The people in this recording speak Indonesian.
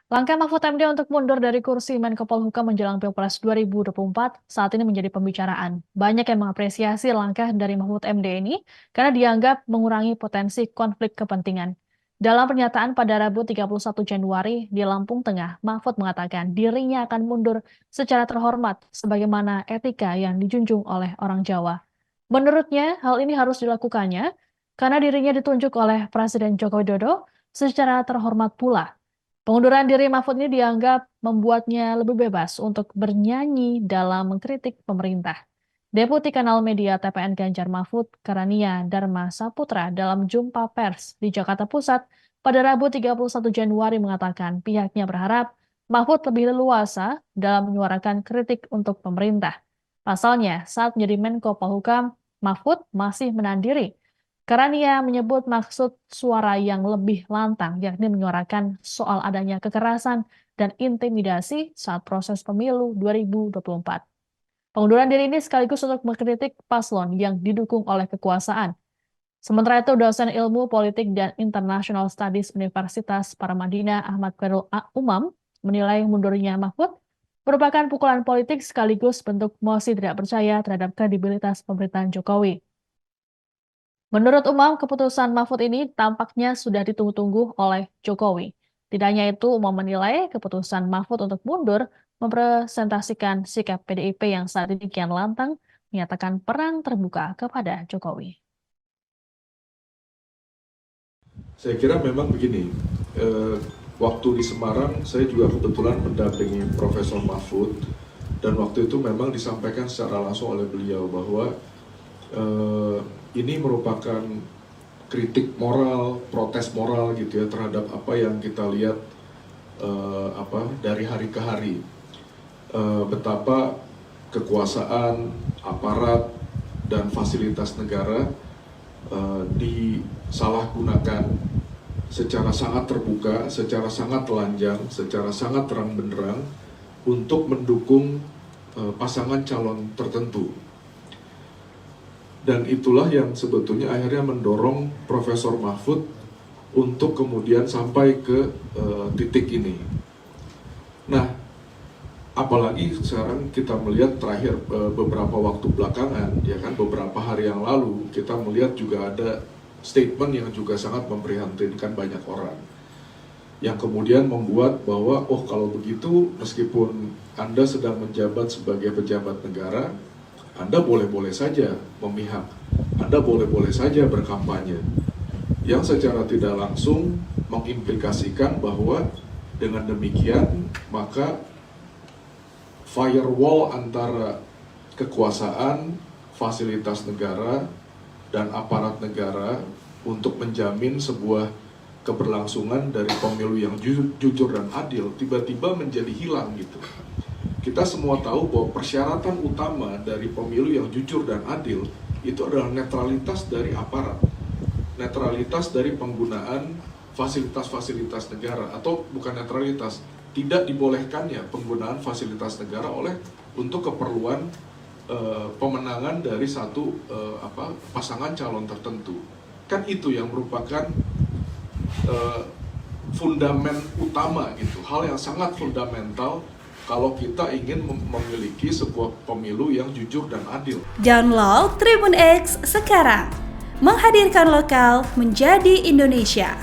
Langkah Mahfud MD untuk mundur dari kursi Menko Polhukam menjelang Pilpres 2024 saat ini menjadi pembicaraan. Banyak yang mengapresiasi langkah dari Mahfud MD ini karena dianggap mengurangi potensi konflik kepentingan. Dalam pernyataan pada Rabu 31 Januari di Lampung Tengah, Mahfud mengatakan dirinya akan mundur secara terhormat sebagaimana etika yang dijunjung oleh orang Jawa. Menurutnya, hal ini harus dilakukannya karena dirinya ditunjuk oleh Presiden Joko Widodo secara terhormat pula. Pengunduran diri Mahfud ini dianggap membuatnya lebih bebas untuk bernyanyi dalam mengkritik pemerintah. Deputi Kanal Media TPN Ganjar Mahfud, Karania Dharma Saputra dalam jumpa pers di Jakarta Pusat pada Rabu 31 Januari mengatakan pihaknya berharap Mahfud lebih leluasa dalam menyuarakan kritik untuk pemerintah. Pasalnya, saat menjadi Menko Polhukam, Mahfud masih menahan diri karena ia menyebut maksud suara yang lebih lantang, yakni menyuarakan soal adanya kekerasan dan intimidasi saat proses pemilu 2024. Pengunduran diri ini sekaligus untuk mengkritik paslon yang didukung oleh kekuasaan. Sementara itu, dosen ilmu politik dan international studies Universitas Paramadina Ahmad Khairul Umam menilai mundurnya Mahfud merupakan pukulan politik sekaligus bentuk mosi tidak percaya terhadap kredibilitas pemerintahan Jokowi. Menurut Umam, keputusan Mahfud ini tampaknya sudah ditunggu-tunggu oleh Jokowi. Tidak hanya itu, Umam menilai keputusan Mahfud untuk mundur mempresentasikan sikap PDIP yang saat ini kian lantang menyatakan perang terbuka kepada Jokowi. Saya kira memang begini, waktu di Semarang saya juga kebetulan mendampingi Profesor Mahfud dan waktu itu memang disampaikan secara langsung oleh beliau bahwa ini merupakan kritik moral, protes moral gitu ya terhadap apa yang kita lihat dari hari ke hari, betapa kekuasaan, aparat dan fasilitas negara disalahgunakan secara sangat terbuka, secara sangat telanjang, secara sangat terang benderang untuk mendukung pasangan calon tertentu. Dan itulah yang sebetulnya akhirnya mendorong Profesor Mahfud untuk kemudian sampai ke titik ini. Nah, apalagi sekarang kita melihat terakhir beberapa waktu belakangan, ya kan beberapa hari yang lalu kita melihat juga ada statement yang juga sangat memprihatinkan banyak orang, yang kemudian membuat bahwa oh kalau begitu meskipun Anda sedang menjabat sebagai pejabat negara, Anda boleh-boleh saja memihak, Anda boleh-boleh saja berkampanye, yang secara tidak langsung mengimplikasikan bahwa dengan demikian maka firewall antara kekuasaan, fasilitas negara, dan aparat negara untuk menjamin sebuah keberlangsungan dari pemilu yang jujur dan adil tiba-tiba menjadi hilang gitu. Kita semua tahu bahwa persyaratan utama dari pemilu yang jujur dan adil itu adalah netralitas dari aparat, netralitas dari penggunaan fasilitas-fasilitas negara, atau bukan netralitas, tidak dibolehkannya penggunaan fasilitas negara untuk keperluan pemenangan dari satu pasangan calon tertentu. Kan itu yang merupakan fundamen utama gitu, hal yang sangat fundamental kalau kita ingin memiliki sebuah pemilu yang jujur dan adil. Download Tribun X sekarang, menghadirkan lokal menjadi Indonesia.